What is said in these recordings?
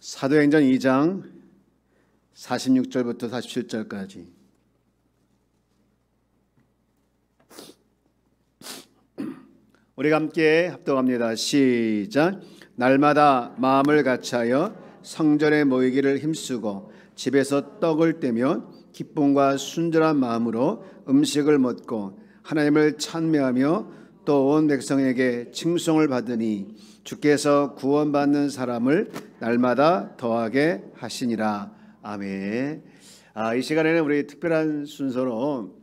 사도행전 2장 46절부터 47절까지. 우리가 함께 합독합니다. 시작. 날마다 마음을 같이하여 성전에 모이기를 힘쓰고 집에서 떡을 떼며 기쁨과 순전한 마음으로 음식을 먹고 하나님을 찬미하며 또 온 백성에게 칭송을 받으니 주께서 구원받는 사람을 날마다 더하게 하시니라. 아멘. 이 시간에는 우리 특별한 순서로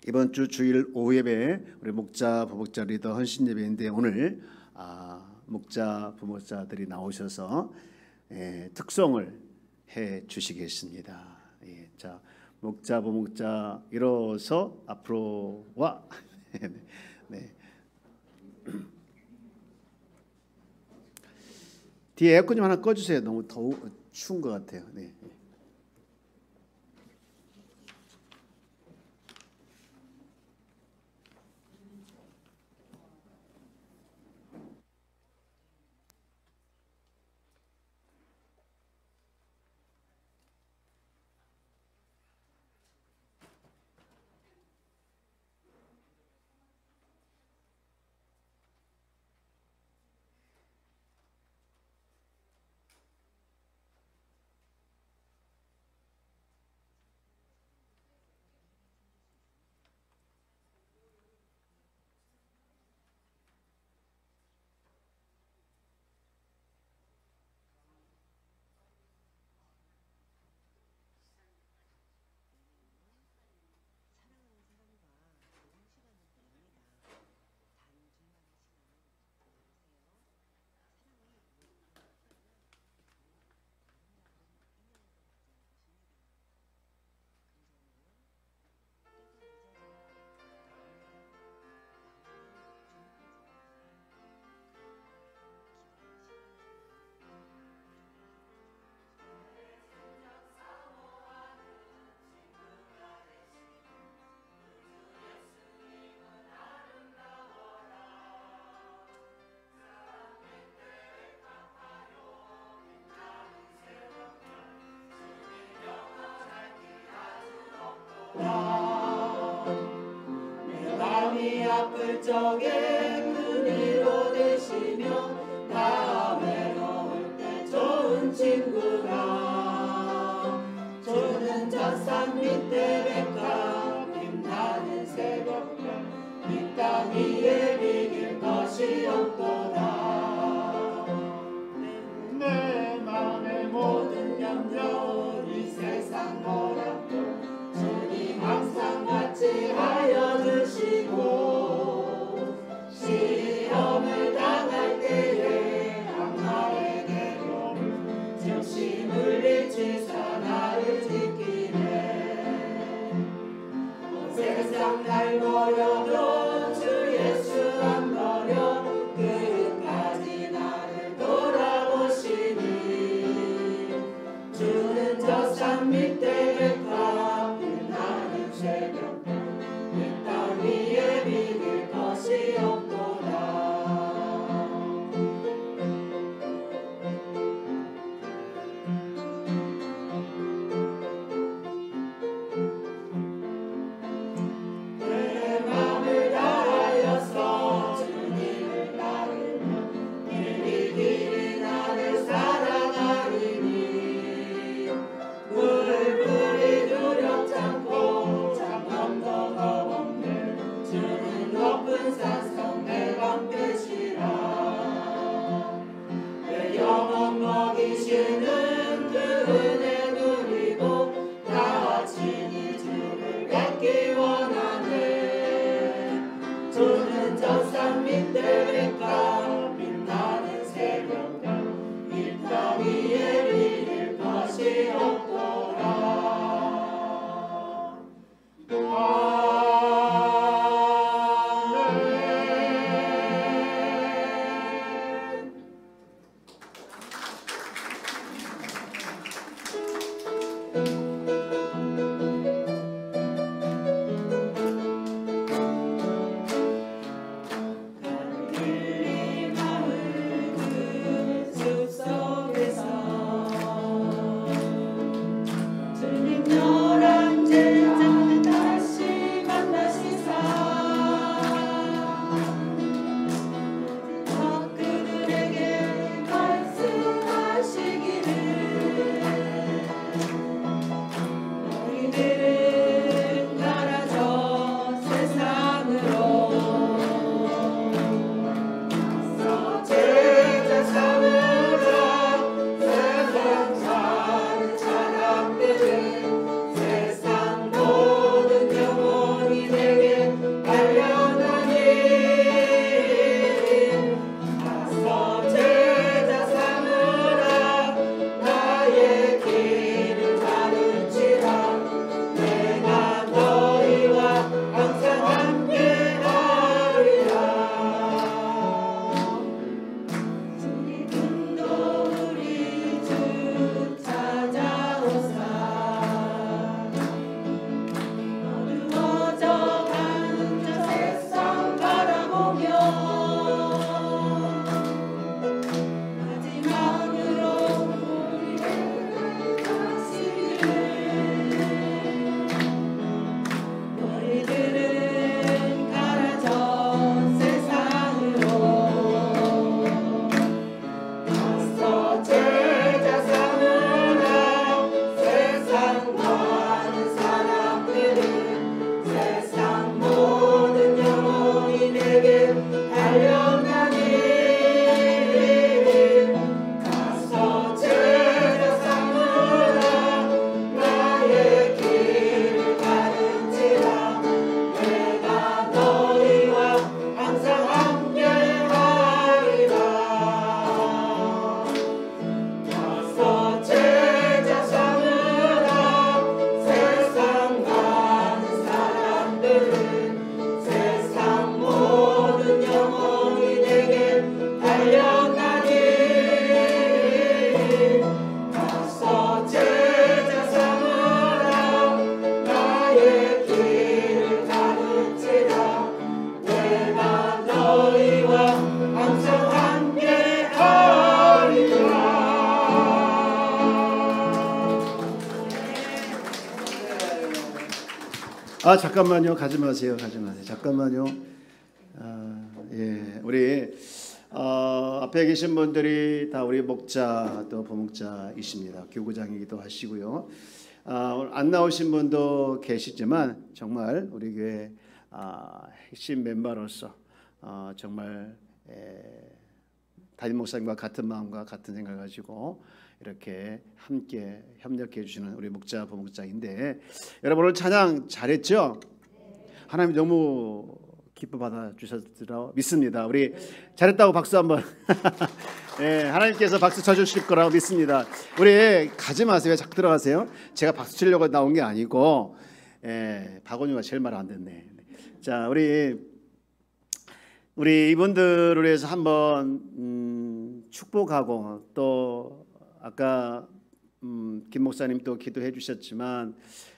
이번 주 주일 오후 예배 우리 목자 부목자 리더 헌신 예배인데 오늘 목자 부목자들이 나오셔서 특송을 해 주시겠습니다. 자, 목자 부목자 일어서 앞으로 와. 네. 뒤에 에어컨 좀 하나 꺼주세요. 너무 추운 것 같아요. 네. 내 맘이 아플 적에 그 위로 되시며 나 외로울 때 좋은 친구라. 주는 잣산 밑에 백합 빛나는 새벽별 이 땅 위에 비길 것이 없도다. 내 맘의 모든 염려 이 세상 뭐라도 주님 항상 같이 하여 주시고 시험을 당할 때에 악마에게로 즉시 물리치사 나를 지키네. 온 세상 날 버려도 주 예수 안 버려 끝까지 강렬한 제자 다시 만나시사 그들에게 말씀하시기를 너희들은 가라 저 세상으로 제자 삼으라 세상 사는 사람들은 세상 모든 영혼이 내게 달려나니 가서 제자 삼으라 나의 길을 가르치라 내가 너희와 항상 함께하리라 지금도 우리 주 찾아오사 어두워져 가는 저 세상 바라보며 마지막으로 우리에게 하시기를 너희들은 가라 저 세상으로 가서 제자 삼으라 세상 많은 사람들은 세상 모든 영혼이 내게 달려나니 가서 제자 삼으라 나의 길을 가르치라 내가 너희와 항상 함께하리라 가서 제자 삼으라 세상 많은 사람들은 세상 모든 영혼이 내게 달려나니 가서 제자 삼으라 나의 길을 가르치라 내가 너희와 항상 함께하리라. 잠깐만요. 가지 마세요. 가지 마세요. 잠깐만요. 예, 우리 앞에 계신 분들이 다 우리 목자 또 부목자이십니다. 교구장이기도 하시고요. 오늘 안 나오신 분도 계시지만 정말 우리 교회 핵심 멤버로서 정말 담임 목사님과 같은 마음과 같은 생각을 가지고 이렇게 함께 협력해 주시는 우리 목자 부목자인데 여러분 오늘 찬양 잘했죠? 하나님 너무 기뻐 받아 주셨으리라 믿습니다. 우리 잘했다고 박수 한번. 네, 하나님께서 박수 쳐주실 거라고 믿습니다. 우리 가지 마세요. 왜 자꾸 들어가세요? 제가 박수 치려고 나온 게 아니고 박원유가 제일 말 안 듣네. 자, 우리 이분들을 위해서 한번 축복하고 또 아까 김 목사님 또 기도해 주셨지만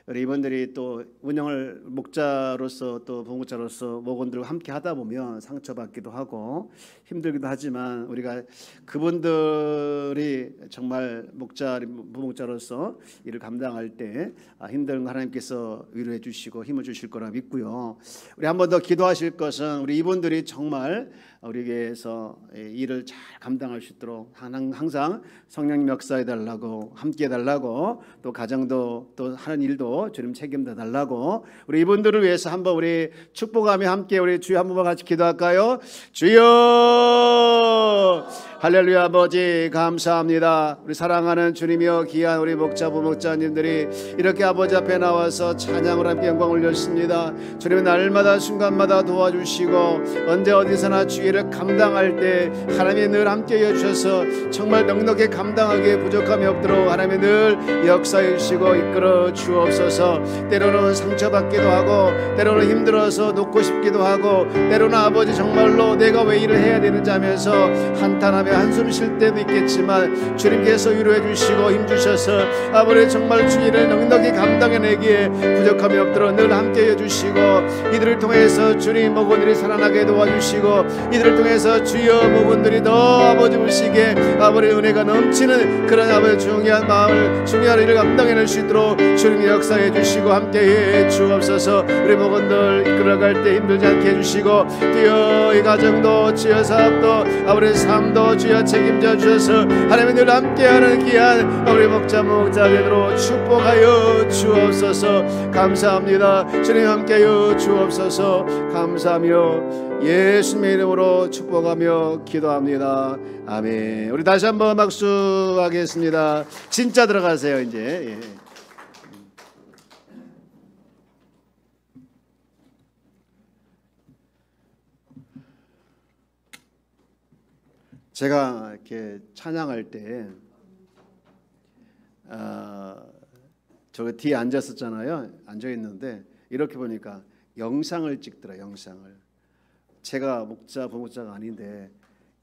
우리 이분들이 또 운영을 목자로서 또 부목자로서 목원들과 함께 하다 보면 상처받기도 하고 힘들기도 하지만 우리가 그분들이 정말 목자 부목자로서 일을 감당할 때 힘든 거 하나님께서 위로해 주시고 힘을 주실 거라 믿고요. 우리 한 번 더 기도하실 것은 우리 이분들이 정말 우리에게서 일을 잘 감당할 수 있도록 항상 성령님 역사해 달라고 함께 해 달라고 또 가정도 또 하는 일도 주님 책임져 달라고 우리 이분들을 위해서 한번 우리 축복하며 함께 우리 주여 한 번만 같이 기도할까요? 주여 할렐루야. 아버지 감사합니다. 우리 사랑하는 주님이여 귀한 우리 목자 부목자님들이 이렇게 아버지 앞에 나와서 찬양을 함께 영광 올렸습니다. 주님은 날마다 순간마다 도와주시고 언제 어디서나 주의를 감당할 때 하나님이 늘 함께 해주셔서 정말 넉넉히 감당하기에 부족함이 없도록 하나님이 늘 역사해 주시고 이끌어 주옵소서. 때로는 상처받기도 하고 때로는 힘들어서 놓고 싶기도 하고 때로는 아버지 정말로 내가 왜 일을 해야 되는지 하면서 한탄하며 한숨 쉴 때도 있겠지만 주님께서 위로해 주시고 힘주셔서 아버지 정말 주일을 넉넉히 감당해내기에 부족함이 없도록 늘 함께 해주시고 이들을 통해서 주님 모건들이 살아나게 도와주시고 이들을 통해서 주여 모건들이 더 아버지 보시기에 아버지 은혜가 넘치는 그런 아버지 중요한 마음을 중요한 일을 감당해낼 수 있도록 주님이 역사해 주시고 함께해 주옵소서. 우리 모건들 이끌어갈 때 힘들지 않게 해주시고 주여 이 가정도 주여 사업도 아버지 삶도 주여 책임져 주셔서 하나님 늘 함께하는 귀한 우리 목자 목자들로 축복하여 주옵소서. 감사합니다. 주님 함께하여 주옵소서. 감사하며 예수님의 이름으로 축복하며 기도합니다. 아멘. 우리 다시 한번 박수하겠습니다. 진짜 들어가세요 이제. 제가 이렇게 찬양할 때 저 뒤에 앉았었잖아요. 앉아 있는데 이렇게 보니까 영상을 찍더라. 영상을. 제가 목자 부목자가 아닌데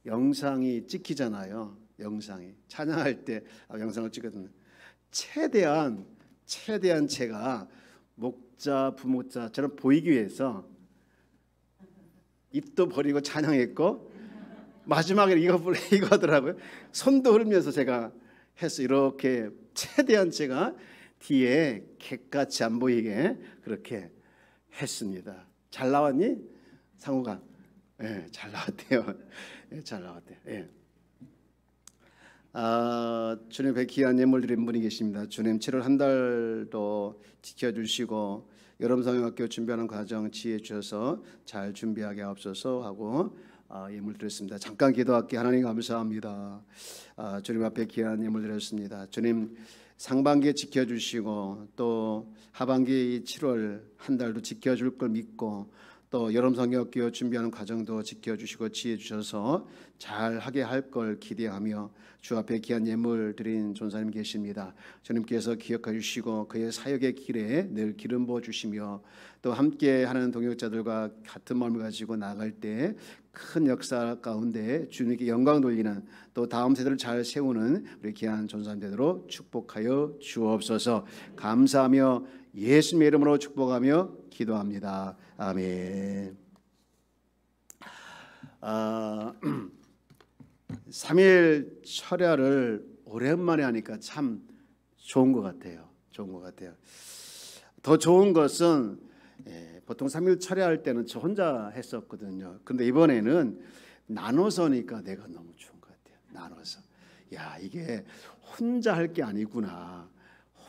영상이 찍히잖아요. 영상이 찬양할 때 영상을 찍거든요. 최대한 제가 목자 부목자처럼 보이기 위해서 입도 버리고 찬양했고 마지막에 이거 하더라고요. 손도 흐르면서 제가 해서 이렇게 최대한 제가 뒤에 객같이 안 보이게 그렇게 했습니다. 잘 나왔니? 상우가 잘 나왔대요. 잘 나왔대요. 주님 뵙기 귀한 예물 드린 분이 계십니다. 주님 7월 한 달도 지켜주시고 여름성형학교 준비하는 과정 지혜 주셔서 잘 준비하게 하옵소서 하고 예물 드렸습니다. 잠깐 기도할게. 하나님 감사합니다. 주님 앞에 귀한 예물 드렸습니다. 주님 상반기에 지켜주시고 또 하반기 7월 한 달도 지켜줄 걸 믿고 또 여름성경학교 준비하는 과정도 지켜주시고 지혜 주셔서 잘하게 할 걸 기대하며 주 앞에 귀한 예물 드린 전사님 계십니다. 주님께서 기억해 주시고 그의 사역의 길에 늘 기름 부어 주시며 또 함께하는 동역자들과 같은 마음을 가지고 나아갈 때 큰 역사 가운데 주님께 영광 돌리는 또 다음 세대를 잘 세우는 우리 귀한 전사님 되도록 축복하여 주옵소서. 감사하며 예수님의 이름으로 축복하며 기도합니다. 아멘. 3일 철야를 오랜만에 하니까 참 좋은 것 같아요. 더 좋은 것은 보통 3일 철야할 때는 저 혼자 했었거든요. 근데 이번에는 나눠서니까 내가 너무 좋은 것 같아요. 나눠서. 야, 이게 혼자 할 게 아니구나.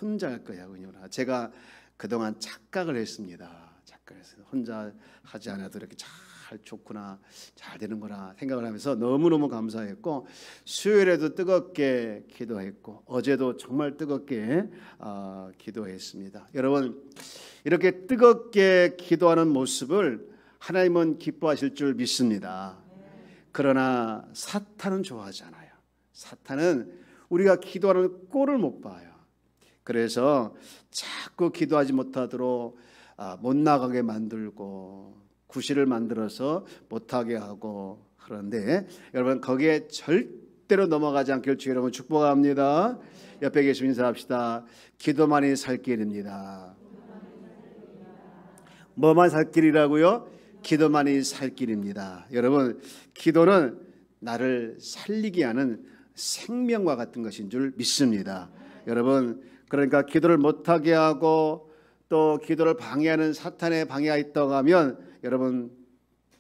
혼자 할 거야. 제가 그동안 착각을 했습니다. 혼자 하지 않아도 이렇게 잘 좋구나, 잘 되는구나 생각을 하면서 너무너무 감사했고 수요일에도 뜨겁게 기도했고 어제도 정말 뜨겁게 기도했습니다. 여러분 이렇게 뜨겁게 기도하는 모습을 하나님은 기뻐하실 줄 믿습니다. 그러나 사탄은 좋아하잖아요. 사탄은 우리가 기도하는 꼴을 못 봐요. 그래서 자꾸 기도하지 못하도록 못 나가게 만들고 구실을 만들어서 못하게 하고 그런데 여러분 거기에 절대로 넘어가지 않길 주 여러분 축복합니다. 옆에 계시면 인사합시다. 기도만이 살 길입니다. 뭐만 살 길이라고요? 기도만이 살 길입니다. 여러분 기도는 나를 살리게 하는 생명과 같은 것인 줄 믿습니다. 여러분 그러니까 기도를 못하게 하고 또 기도를 방해하는 사탄의 방해가 있다고 하면 여러분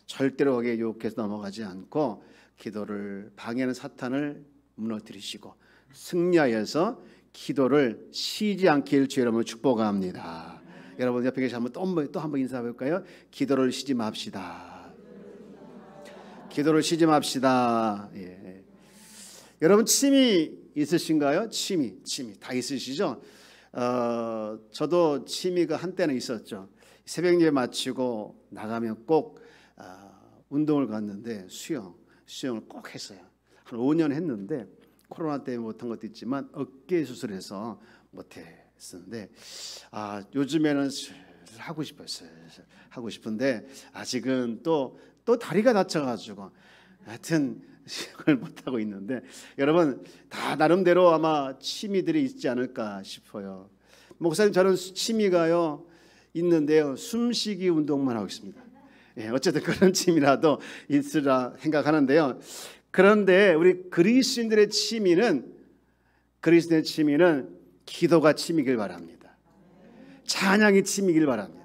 절대로 거기에 유혹해서 넘어가지 않고 기도를 방해하는 사탄을 무너뜨리시고 승리하여서 기도를 쉬지 않길 주 여러분 축복합니다. 여러분 옆에 계시 한번 또 한번 인사해 볼까요? 기도를 쉬지 맙시다. 기도를 쉬지 맙시다. 예. 여러분 취미 있으신가요? 취미 다 있으시죠? 저도 취미가 한때는 있었죠. 새벽 예배 마치고 나가면 꼭 운동을 갔는데 수영을 꼭 했어요. 한 5년 했는데 코로나 때문에 못한 것도 있지만 어깨 수술해서 못했었는데 요즘에는 하고 싶은데 아직은 또 다리가 다쳐가지고 하여튼 시작을 못하고 있는데 여러분 다 나름대로 아마 취미들이 있지 않을까 싶어요. 목사님 저는 취미가요 있는데요 숨쉬기 운동만 하고 있습니다. 예, 어쨌든 그런 취미라도 있으라 생각하는데요. 그런데 우리 그리스도인들의 취미는 기도가 취미길 바랍니다. 찬양이 취미길 바랍니다.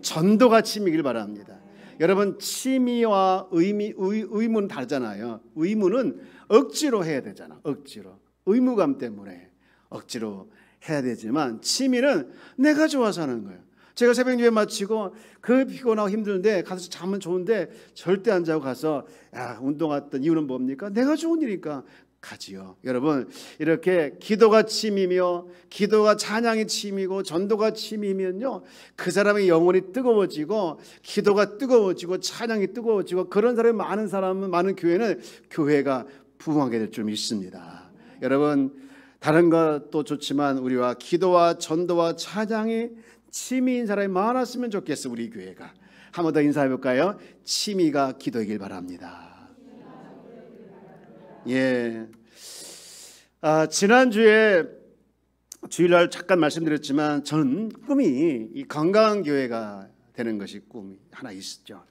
전도가 취미길 바랍니다. 여러분 취미와 의무는 다르잖아요. 의무는 억지로 해야 되잖아. 억지로 의무감 때문에 억지로 해야 되지만 취미는 내가 좋아서 하는 거예요. 제가 새벽 예배 마치고 그 피곤하고 힘든데 가서 자면 좋은데 절대 안 자고 가서 운동 왔던 이유는 뭡니까? 내가 좋은 일이니까 가지요. 여러분 이렇게 기도가 취미며 기도가 찬양이 취미고 전도가 취미면요 그 사람의 영혼이 뜨거워지고 기도가 뜨거워지고 찬양이 뜨거워지고 그런 사람이 많은 교회는 교회가 부흥하게 될 줄 믿습니다. 여러분 다른 것도 좋지만 우리와 기도와 전도와 찬양이 취미인 사람이 많았으면 좋겠어. 우리 교회가 한 번 더 인사해 볼까요? 취미가 기도이길 바랍니다. 예. 지난주에 주일날 잠깐 말씀드렸지만 저는 꿈이 이 건강한 교회가 되는 것이 꿈이 하나 있었죠.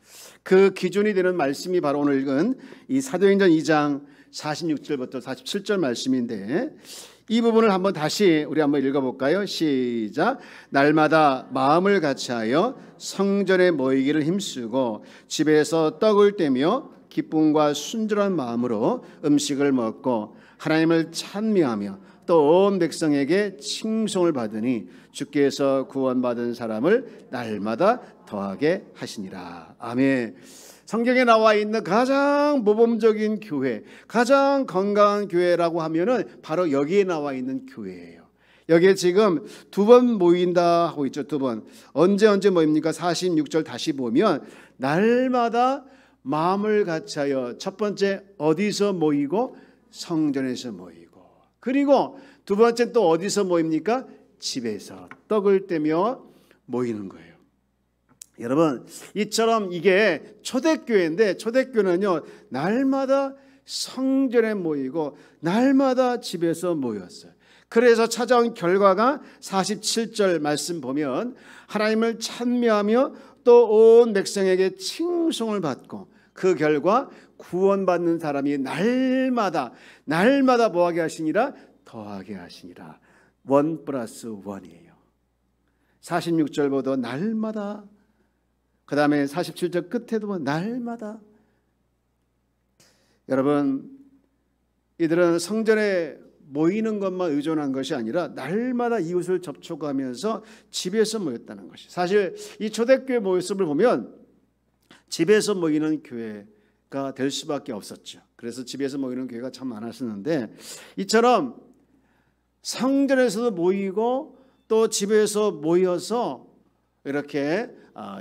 그 기준이 되는 말씀이 바로 오늘 읽은 이 사도행전 2장 46절부터 47절 말씀인데 이 부분을 한번 다시 우리 한번 읽어볼까요? 시작. 날마다 마음을 같이하여 성전에 모이기를 힘쓰고 집에서 떡을 떼며 기쁨과 순전한 마음으로 음식을 먹고 하나님을 찬미하며 또 온 백성에게 칭송을 받으니 주께서 구원받은 사람을 날마다 더하게 하시니라. 아멘. 성경에 나와 있는 가장 모범적인 교회, 가장 건강한 교회라고 하면은 바로 여기에 나와 있는 교회예요. 여기에 지금 2번 모인다 하고 있죠. 2번. 언제 모입니까? 46절 다시 보면 날마다 마음을 같이하여 첫 번째 어디서 모이고 성전에서 모이고 그리고 두 번째 또 어디서 모입니까? 집에서 떡을 떼며 모이는 거예요. 여러분 이처럼 이게 초대교회인데 초대교회는요 날마다 성전에 모이고 날마다 집에서 모였어요. 그래서 찾아온 결과가 47절 말씀 보면 하나님을 찬미하며 또 온 백성에게 칭송을 받고 그 결과 구원받는 사람이 날마다 뭐하게 하시니라? 더하게 하시니라. 1 플러스 1이에요. 46절보다 날마다 그 다음에 47절 끝에도 날마다. 여러분 이들은 성전에 모이는 것만 의존한 것이 아니라 날마다 이웃을 접촉하면서 집에서 모였다는 것이 사실 이 초대교회 모습을 보면 집에서 모이는 교회가 될 수밖에 없었죠. 그래서 집에서 모이는 교회가 참 많았었는데 이처럼 성전에서도 모이고 또 집에서 모여서 이렇게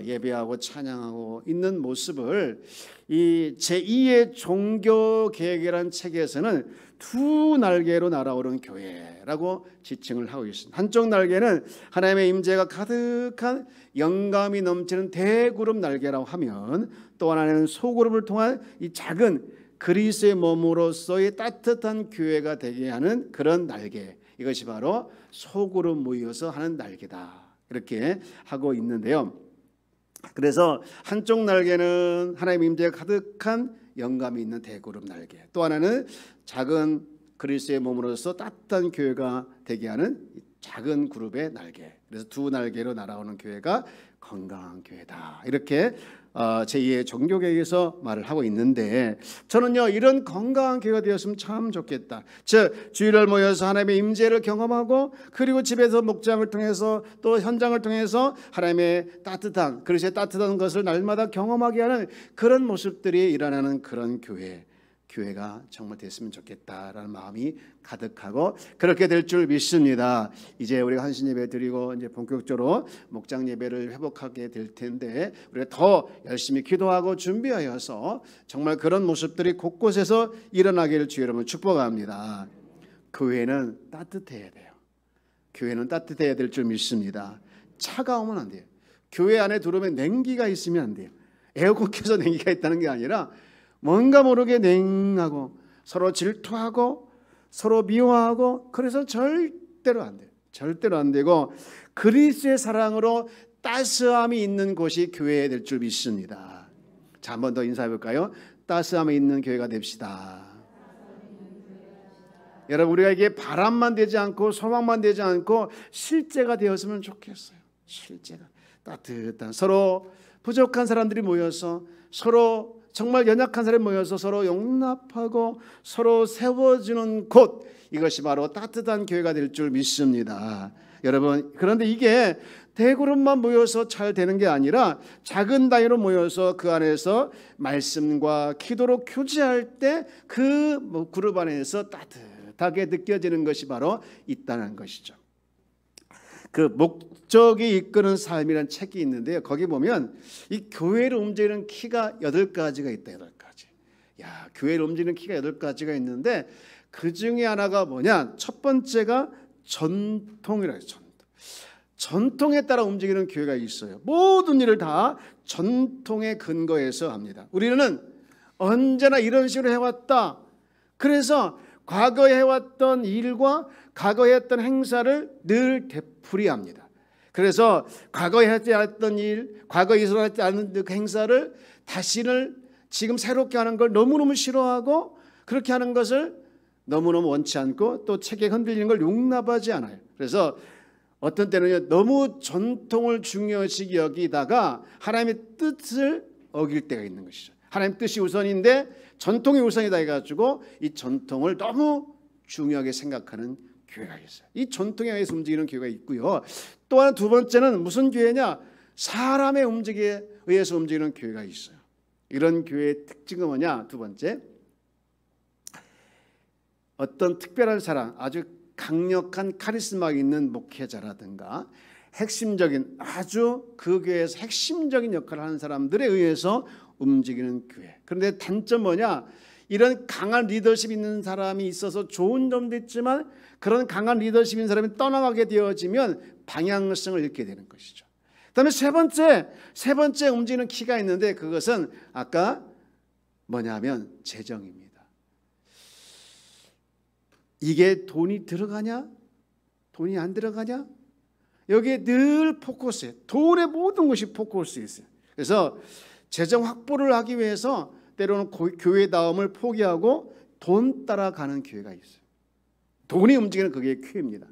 예배하고 찬양하고 있는 모습을 이 제2의 종교개혁이라는 책에서는 2 날개로 날아오른 교회라고 지칭을 하고 있습니다. 한쪽 날개는 하나님의 임재가 가득한 영감이 넘치는 대그룹 날개라고 하면 또 하나는 소그룹을 통한 이 작은 그리스도의 몸으로서의 따뜻한 교회가 되게 하는 그런 날개, 이것이 바로 소그룹 모여서 하는 날개다 이렇게 하고 있는데요. 그래서 한쪽 날개는 하나님의 임재가 가득한 영감이 있는 대그룹 날개, 또 하나는 작은 그리스도의 몸으로서 따뜻한 교회가 되게 하는 작은 그룹의 날개. 그래서 2 날개로 날아오는 교회가 건강한 교회다 이렇게 제2의 종교개혁에서 말을 하고 있는데 저는요 이런 건강한 교회가 되었으면 참 좋겠다. 즉 주일날 모여서 하나님의 임재를 경험하고 그리고 집에서 목장을 통해서 또 현장을 통해서 하나님의 따뜻한 그리스도의 따뜻한 것을 날마다 경험하게 하는 그런 모습들이 일어나는 그런 교회가 정말 됐으면 좋겠다라는 마음이 가득하고 그렇게 될 줄 믿습니다. 이제 우리가 한신 예배 드리고 이제 본격적으로 목장 예배를 회복하게 될 텐데 우리가 더 열심히 기도하고 준비하여서 정말 그런 모습들이 곳곳에서 일어나기를 주의 이름으로 축복합니다. 교회는 따뜻해야 돼요. 교회는 따뜻해야 될 줄 믿습니다. 차가우면 안 돼요. 교회 안에 들어오면 냉기가 있으면 안 돼요. 에어컨 켜서 냉기가 있다는 게 아니라 뭔가 모르게 냉하고 서로 질투하고 서로 미워하고, 그래서 절대로 안 돼요. 절대로 안 되고 그리스도의 사랑으로 따스함이 있는 곳이 교회가 될 줄 믿습니다. 자, 한 번 더 인사해 볼까요? 따스함이 있는 교회가 됩시다. 여러분, 우리가 이게 바람만 되지 않고 소망만 되지 않고 실제가 되었으면 좋겠어요. 실제가 따뜻한, 서로 부족한 사람들이 모여서, 서로 정말 연약한 사람이 모여서 서로 용납하고 서로 세워주는 곳, 이것이 바로 따뜻한 교회가 될 줄 믿습니다. 여러분, 그런데 이게 대그룹만 모여서 잘 되는 게 아니라 작은 단위로 모여서 그 안에서 말씀과 기도로 교제할 때 그 그룹 안에서 따뜻하게 느껴지는 것이 바로 있다는 것이죠. 그 목적이 이끄는 삶이라는 책이 있는데요, 거기 보면 이 교회를 움직이는 키가 8가지가 있다. 8가지. 야, 교회를 움직이는 키가 8가지가 있는데 그 중에 하나가 뭐냐? 첫 번째가 전통이라고 해요. 전통에 따라 움직이는 교회가 있어요. 모든 일을 다 전통에 근거해서 합니다. 우리는 언제나 이런 식으로 해왔다. 그래서 과거에 해왔던 일과 과거에 했던 행사를 늘 되풀이합니다. 그래서 과거에 하지 않았던 일, 과거에 있었지 않은 그 행사를 다시는 지금 새롭게 하는 걸 너무너무 싫어하고, 그렇게 하는 것을 너무너무 원치 않고, 또 체계 흔들리는 걸 용납하지 않아요. 그래서 어떤 때는 너무 전통을 중요시 여기다가 하나님의 뜻을 어길 때가 있는 것이죠. 하나님 뜻이 우선인데 전통이 우선이다 해가지고 이 전통을 너무 중요하게 생각하는 교회가 있어요. 이 전통에 의해서 움직이는 교회가 있고요. 또한 두 번째는 무슨 교회냐? 사람의 움직임에 의해서 움직이는 교회가 있어요. 이런 교회의 특징은 뭐냐? 두 번째, 어떤 특별한 사람, 아주 강력한 카리스마 있는 목회자라든가 핵심적인, 아주 그 교회에서 핵심적인 역할을 하는 사람들에 의해서 움직이는 교회. 그런데 단점 뭐냐? 이런 강한 리더십 있는 사람이 있어서 좋은 점도 있지만 그런 강한 리더십 있는 사람이 떠나가게 되어지면 방향성을 잃게 되는 것이죠. 그다음에 세 번째 움직이는 키가 있는데 그것은 아까 뭐냐면 재정입니다. 이게 돈이 들어가냐? 돈이 안 들어가냐? 여기에 늘 포커스예요. 돈의 모든 것이 포커스에 있어요. 그래서 재정 확보를 하기 위해서 때로는 교회다움을 포기하고 돈 따라가는 교회가 있어요. 돈이 움직이는 그게 큐입니다.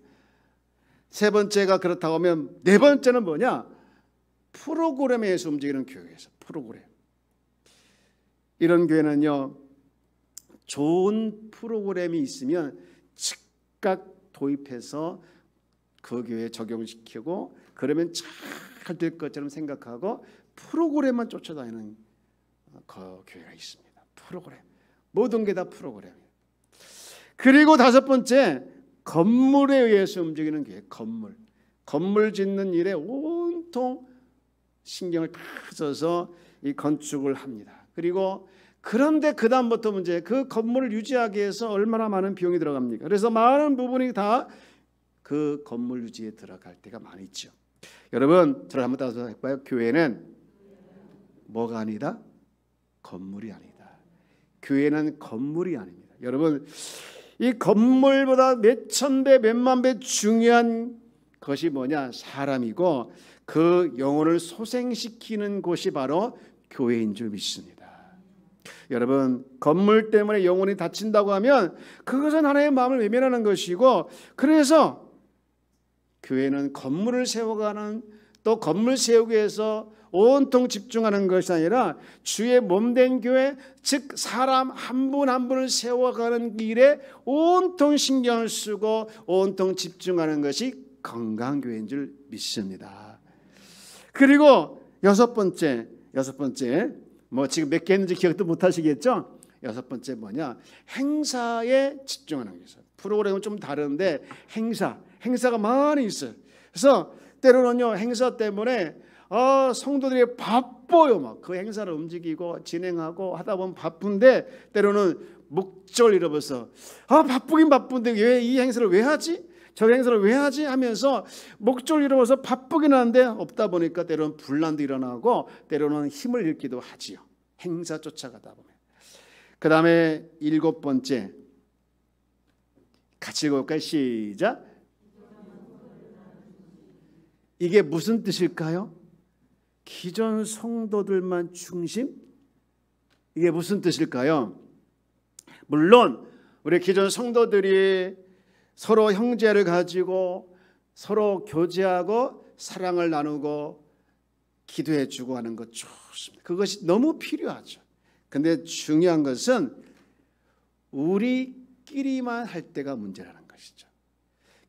세 번째가 그렇다고 하면 네 번째는 뭐냐? 프로그램에 의해서 움직이는 교회에서 프로그램. 이런 교회는요, 좋은 프로그램이 있으면 즉각 도입해서 그 교회에 적용시키고, 그러면 잘 될 것처럼 생각하고 프로그램만 쫓아다니는 그 교회가 있습니다. 프로그램, 모든 게 다 프로그램이에요. 그리고 다섯 번째, 건물에 의해서 움직이는 교회. 건물 짓는 일에 온통 신경을 다 써서 이 건축을 합니다. 그리고 그런데 그 다음부터 문제, 그 건물을 유지하기 위해서 얼마나 많은 비용이 들어갑니까? 그래서 많은 부분이 다 그 건물 유지에 들어갈 때가 많이 있죠. 여러분, 저를 한번 따라서 해봐요. 교회는 뭐가 아니다? 건물이 아니다. 교회는 건물이 아닙니다. 여러분, 이 건물보다 몇천 배, 몇만 배 중요한 것이 뭐냐? 사람이고, 그 영혼을 소생시키는 곳이 바로 교회인 줄 믿습니다. 여러분, 건물 때문에 영혼이 다친다고 하면 그것은 하나님의 마음을 외면하는 것이고, 그래서 교회는 건물을 세워가는, 또 건물 세우기 위해서 온통 집중하는 것이 아니라 주의 몸된 교회, 즉 사람 한 분 한 분을 세워가는 일에 온통 신경을 쓰고 온통 집중하는 것이 건강한 교회인 줄 믿습니다. 그리고 여섯 번째, 뭐 지금 몇 개 했는지 기억도 못 하시겠죠? 여섯 번째 뭐냐? 행사에 집중하는 거죠. 프로그램은 좀 다른데 행사가 많이 있어요. 그래서 때로는요, 행사 때문에 성도들이 바빠요. 막 그 행사를 움직이고 진행하고 하다 보면 바쁜데, 때로는 목적을 잃어버려서 바쁘긴 바쁜데 왜 이 행사를 왜 하지? 저 행사를 왜 하지? 하면서 목적을 잃어버려서 바쁘긴 한데 없다 보니까 때로는 분란도 일어나고 때로는 힘을 잃기도 하지요. 행사 쫓아가다 보면. 그 다음에 7번째, 같이 읽어볼까요? 시작. 이게 무슨 뜻일까요? 기존 성도들만 중심? 이게 무슨 뜻일까요? 물론 우리 기존 성도들이 서로 형제를 가지고 서로 교제하고 사랑을 나누고 기도해주고 하는 것 좋습니다. 그것이 너무 필요하죠. 근데 중요한 것은 우리끼리만 할 때가 문제라는 것이죠.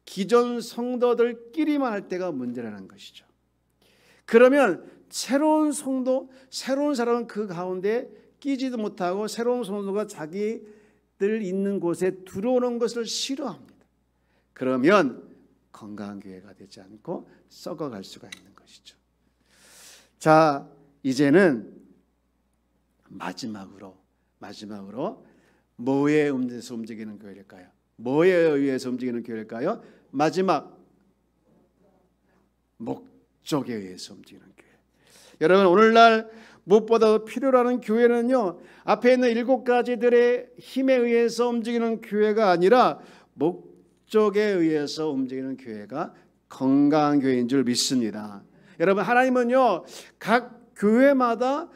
기존 성도들끼리만 할 때가 문제라는 것이죠. 그러면 새로운 성도, 새로운 사람은 그 가운데 끼지도 못하고 새로운 성도가 자기들 있는 곳에 들어오는 것을 싫어합니다. 그러면 건강한 교회가 되지 않고 썩어갈 수가 있는 것이죠. 자, 이제는 마지막으로 뭐에 의해서 움직이는 교회일까요? 뭐에 의해서 움직이는 교회일까요? 마지막 목적에 의해서 움직이는 교회. 여러분, 오늘날 무엇보다도 필요로 하는 교회는요, 앞에 있는 7가지들의 힘에 의해서 움직이는 교회가 아니라 목적에 의해서 움직이는 교회가 건강한 교회인 줄 믿습니다. 여러분, 하나님은요, 각 교회마다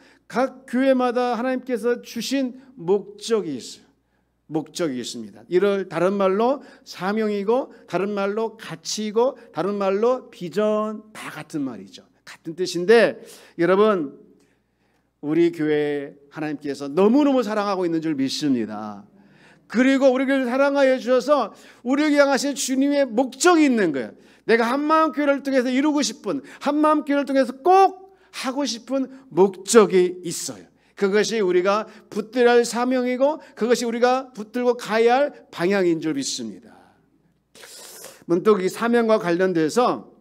하나님께서 주신 목적이 있어요. 목적이 있습니다. 이를 다른 말로 사명이고, 다른 말로 가치이고, 다른 말로 비전, 다 같은 말이죠. 같은 뜻인데, 여러분, 우리 교회 하나님께서 너무너무 사랑하고 있는 줄 믿습니다. 그리고 우리를 사랑하여 주셔서 우리에게 향하신 주님의 목적이 있는 거예요. 내가 한마음교회를 통해서 이루고 싶은, 한마음교회를 통해서 꼭 하고 싶은 목적이 있어요. 그것이 우리가 붙들어야 할 사명이고, 그것이 우리가 붙들고 가야 할 방향인 줄 믿습니다. 문득 이 사명과 관련돼서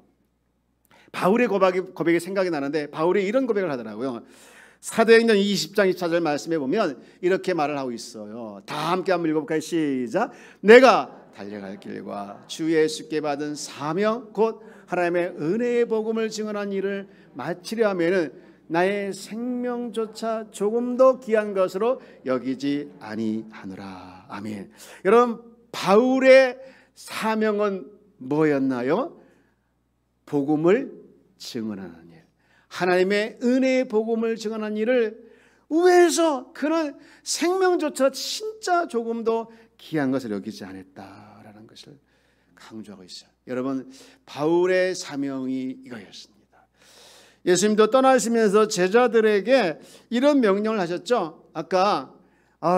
바울의 고백이 생각이 나는데, 바울이 이런 고백을 하더라고요. 사도행전 20장 24절 말씀해 보면 이렇게 말을 하고 있어요. 다 함께 한번 읽어볼까요? 시작. 내가 달려갈 길과 주 예수께 받은 사명 곧 하나님의 은혜의 복음을 증언한 일을 마치려 하면은 나의 생명조차 조금 더 귀한 것으로 여기지 아니하노라. 아멘. 여러분, 바울의 사명은 뭐였나요? 복음을 증언하는 일, 하나님의 은혜의 복음을 증언한 일을 위해서 그는 생명조차 진짜 조금 더 귀한 것을 여기지 않았다라는 것을 강조하고 있어요. 여러분, 바울의 사명이 이거였습니다. 예수님도 떠나시면서 제자들에게 이런 명령을 하셨죠. 아까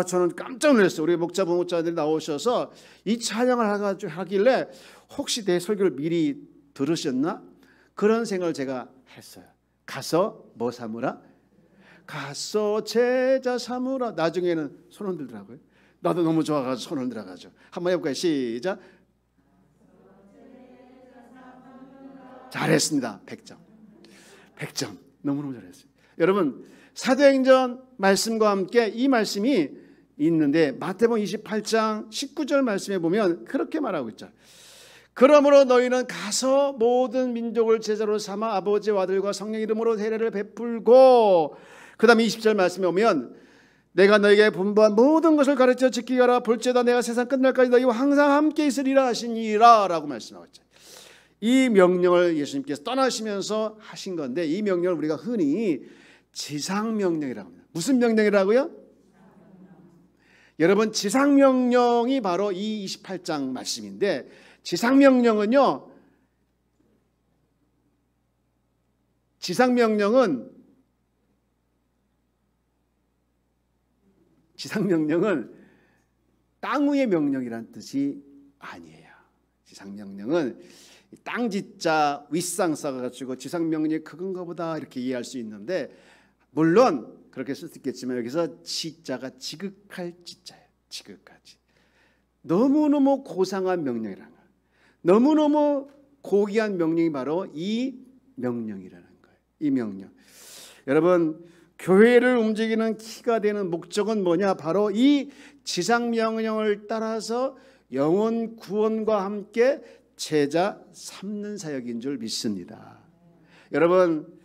저는 깜짝 놀랐어요. 우리 목자 부목자들이 나오셔서 이 찬양을 하길래 혹시 내 설교를 미리 들으셨나? 그런 생각을 제가 했어요. 가서 뭐 삼으라? 가서 제자 삼으라. 나중에는 손 흔들더라고요. 나도 너무 좋아가지고 손 흔들어가지고 한번 해볼까요? 시작. 잘했습니다. 100점. 너무너무 잘했어요. 여러분, 사도행전 말씀과 함께 이 말씀이 있는데 마태복음 28장 19절 말씀에 보면 그렇게 말하고 있죠. 그러므로 너희는 가서 모든 민족을 제자로 삼아 아버지와 아들과 성령 이름으로 세례를 베풀고, 그 다음에 20절 말씀에 오면 내가 너에게 분부한 모든 것을 가르쳐 지키게 하라. 볼지어다 내가 세상 끝날까지 너희와 항상 함께 있으리라 하시니라 라고 말씀하고 있죠. 이 명령을 예수님께서 떠나시면서 하신 건데, 이 명령을 우리가 흔히 지상명령이라고 합니다. 무슨 명령이라고요? 여러분, 지상명령이 바로 이 28장 말씀인데, 지상명령은 땅 위의 명령이란 뜻이 아니에요. 지상명령은 땅 짓자 윗상 써가지고 지상명령이 그건가 보다 이렇게 이해할 수 있는데, 물론 그렇게 쓸 수 있겠지만 여기서 지자가 지극할 지자예요. 지극하지. 너무너무 고상한 명령이라는 거예요. 너무너무 고귀한 명령이 바로 이 명령이라는 거예요. 이 명령. 여러분, 교회를 움직이는 키가 되는 목적은 뭐냐? 바로 이 지상명령을 따라서 영혼 구원과 함께 제자 삼는 사역인 줄 믿습니다. 여러분,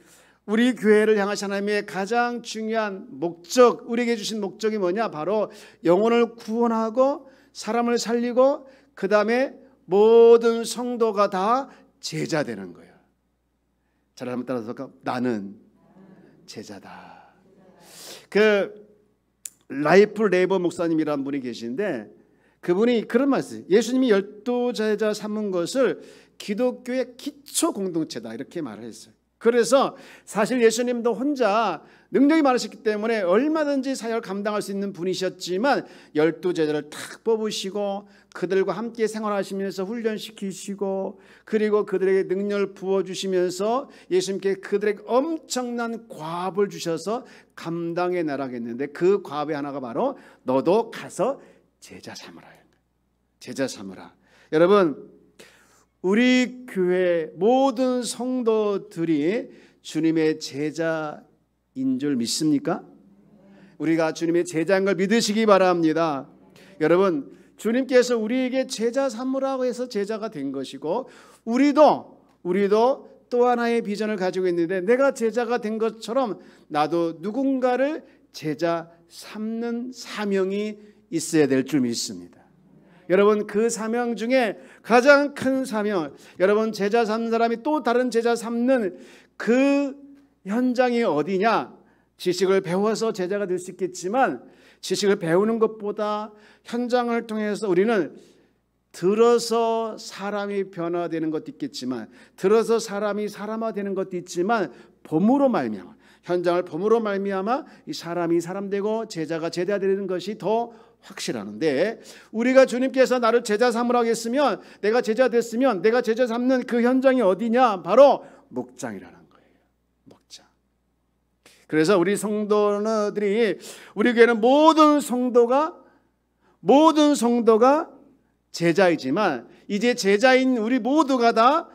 우리 교회를 향하신 하나님의 가장 중요한 목적, 우리에게 주신 목적이 뭐냐? 바로 영혼을 구원하고 사람을 살리고 그 다음에 모든 성도가 다 제자 되는 거예요. 잘 한번 따라서 나는 제자다. 그 라이프 레이버 목사님이라는 분이 계신데 그분이 그런 말씀, 예수님이 12제자 삼은 것을 기독교의 기초 공동체다 이렇게 말을 했어요. 그래서 사실 예수님도 혼자 능력이 많으셨기 때문에 얼마든지 사역을 감당할 수 있는 분이셨지만 12제자를 탁 뽑으시고 그들과 함께 생활하시면서 훈련시키시고 그리고 그들에게 능력을 부어주시면서 예수님께 그들에게 엄청난 과업을 주셔서 감당해 나가겠는데 그 과업의 하나가 바로 너도 가서 제자 삼으라. 제자 삼으라. 여러분, 우리 교회 모든 성도들이 주님의 제자인 줄 믿습니까? 우리가 주님의 제자인 걸 믿으시기 바랍니다. 여러분, 주님께서 우리에게 제자 삼으라고 해서 제자가 된 것이고 우리도 또 하나의 비전을 가지고 있는데 내가 제자가 된 것처럼 나도 누군가를 제자 삼는 사명이 있어야 될 줄 믿습니다. 여러분, 그 사명 중에 가장 큰 사명, 여러분 제자 삼는 사람이 또 다른 제자 삼는 그 현장이 어디냐? 지식을 배워서 제자가 될 수 있겠지만 지식을 배우는 것보다 현장을 통해서 우리는 들어서 사람이 변화되는 것도 있겠지만 들어서 사람이 사람화되는 것도 있지만 봄으로 말미암아 현장을 봄으로 말미암아 이 사람이 사람 되고 제자가 제자 되는 것이 더 확실하는데 우리가 주님께서 나를 제자 삼으라고 했으면 내가 제자 됐으면 내가 제자 삼는 그 현장이 어디냐? 바로 목장이라는 거예요. 목장. 그래서 우리 성도들이 우리 교회는 모든 성도가 제자이지만 이제 제자인 우리 모두가 다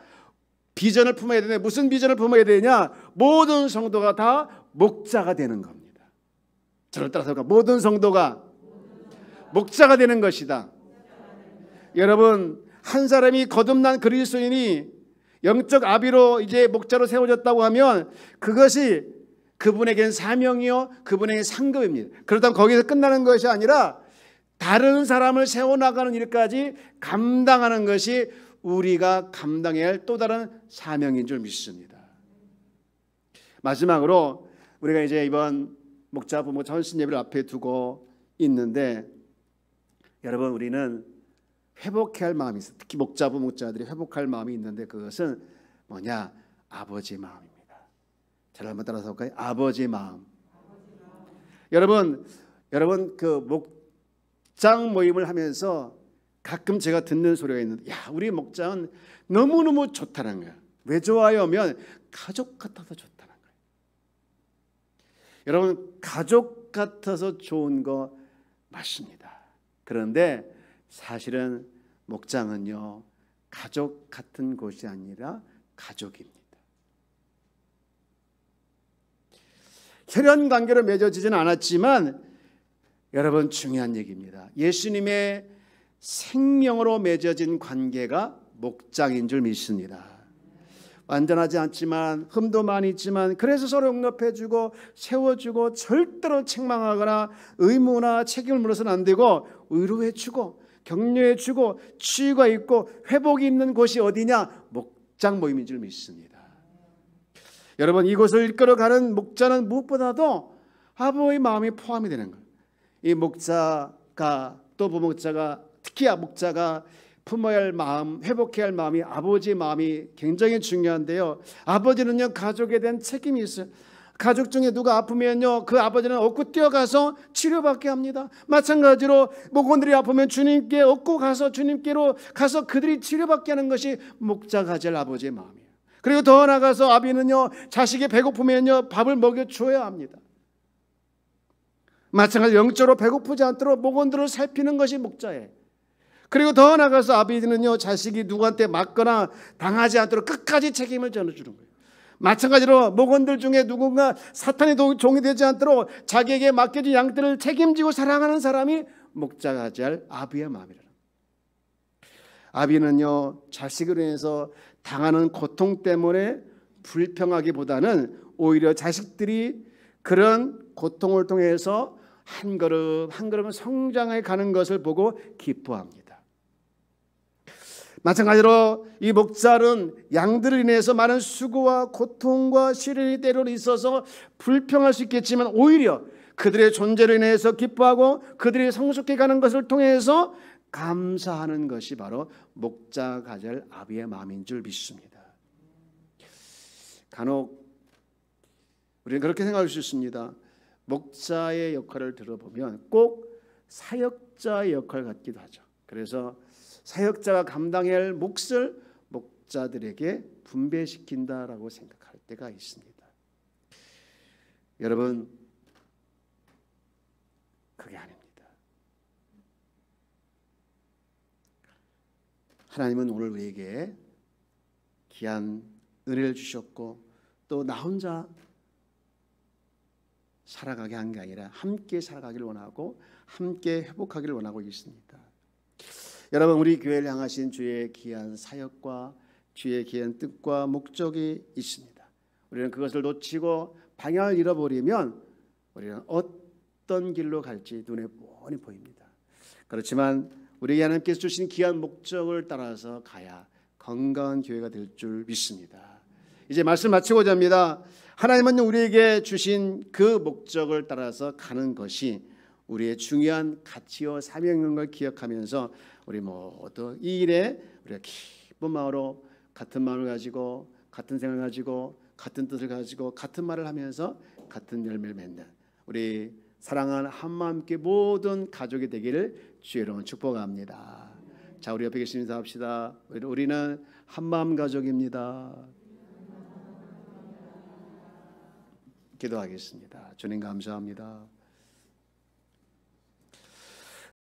비전을 품어야 되냐? 무슨 비전을 품어야 되냐? 모든 성도가 다 목자가 되는 겁니다. 저를 따라서 모든 성도가 목자가 되는 것이다. 여러분, 한 사람이 거듭난 그리스도인이 영적 아비로 이제 목자로 세워졌다고 하면 그것이 그분에겐 사명이요 그분에겐 상급입니다. 그렇다면 거기서 끝나는 것이 아니라 다른 사람을 세워나가는 일까지 감당하는 것이 우리가 감당해야 할 또 다른 사명인 줄 믿습니다. 마지막으로 우리가 이제 이번 목자 부목자 헌신 예배를 앞에 두고 있는데 여러분, 우리는 회복해야 할 마음이 있어요. 특히 목자 부목자들이 회복할 마음이 있는데 그것은 뭐냐? 아버지 마음입니다. 잘 한번 따라서 볼까요? 아버지 마음. 여러분 그 목장 모임을 하면서 가끔 제가 듣는 소리가 있는데 야, 우리 목장은 너무너무 좋다는 거야. 왜 좋아요? 하면 가족 같아서 좋다는 거예요. 여러분, 가족 같아서 좋은 거 맞습니다. 그런데 사실은 목장은요 가족 같은 곳이 아니라 가족입니다. 혈연 관계로 맺어지지는 않았지만 여러분 중요한 얘기입니다. 예수님의 생명으로 맺어진 관계가 목장인 줄 믿습니다. 완전하지 않지만 흠도 많이 있지만 그래서 서로 용납해주고 세워주고 절대로 책망하거나 의무나 책임을 물어서는 안 되고 위로해주고 격려해주고 치유가 있고 회복이 있는 곳이 어디냐? 목장 모임인 줄 믿습니다. 여러분, 이곳을 이끌어가는 목자는 무엇보다도 아버지의 마음이 포함이 되는 거예요. 이 목자가 또 부목자가 특히 목자가 품어야 할 마음, 회복해야 할 마음이 아버지의 마음이 굉장히 중요한데요. 아버지는요 가족에 대한 책임이 있어요. 가족 중에 누가 아프면요 그 아버지는 업고 뛰어가서 치료받게 합니다. 마찬가지로 목원들이 아프면 주님께 업고 가서 주님께로 가서 그들이 치료받게 하는 것이 목자가 가질 아버지의 마음이에요. 그리고 더 나아가서 아비는요 자식이 배고프면요 밥을 먹여줘야 합니다. 마찬가지로 영적으로 배고프지 않도록 목원들을 살피는 것이 목자예요. 그리고 더 나아가서 아버지는요 자식이 누구한테 맞거나 당하지 않도록 끝까지 책임을 전해주는 거예요. 마찬가지로 목원들 중에 누군가 사탄의 종이 되지 않도록 자기에게 맡겨진 양들을 책임지고 사랑하는 사람이 목자가 가질 아비의 마음이라는 거예요. 아비는요 자식으로 인해서 당하는 고통 때문에 불평하기보다는 오히려 자식들이 그런 고통을 통해서 한 걸음 한 걸음 성장해 가는 것을 보고 기뻐합니다. 마찬가지로 이 목자는 양들을 인해서 많은 수고와 고통과 시련이 때로는 있어서 불평할 수 있겠지만 오히려 그들의 존재로 인해서 기뻐하고 그들이 성숙해 가는 것을 통해서 감사하는 것이 바로 목자 가질 아비의 마음인 줄 믿습니다. 간혹 우리는 그렇게 생각할 수 있습니다. 목자의 역할을 들어보면 꼭 사역자의 역할 같기도 하죠. 그래서 사역자가 감당해야 할 몫을 목자들에게 분배시킨다라고 생각할 때가 있습니다. 여러분, 그게 아닙니다. 하나님은 오늘 우리에게 귀한 은혜를 주셨고 또 나 혼자 살아가게 한 게 아니라 함께 살아가기를 원하고 함께 회복하기를 원하고 있습니다. 여러분, 우리 교회를 향하신 주의 귀한 사역과 주의 귀한 뜻과 목적이 있습니다. 우리는 그것을 놓치고 방향을 잃어버리면 우리는 어떤 길로 갈지 눈에 뻔히 보입니다. 그렇지만 우리 하나님께서 주신 귀한 목적을 따라서 가야 건강한 교회가 될 줄 믿습니다. 이제 말씀 마치고자 합니다. 하나님은 우리에게 주신 그 목적을 따라서 가는 것이 우리의 중요한 가치와 사명인 걸 기억하면서 우리 모두 이 일에 우리가 기쁜 마음으로 같은 마음을 가지고 같은 생각을 가지고 같은 뜻을 가지고 같은 말을 하면서 같은 열매를 맺는 우리 사랑하는 한마음께 모든 가족이 되기를 주의 이름으로 축복합니다. 자, 우리 옆에 계신 인사합시다. 우리는 한마음 가족입니다. 기도하겠습니다. 주님 감사합니다.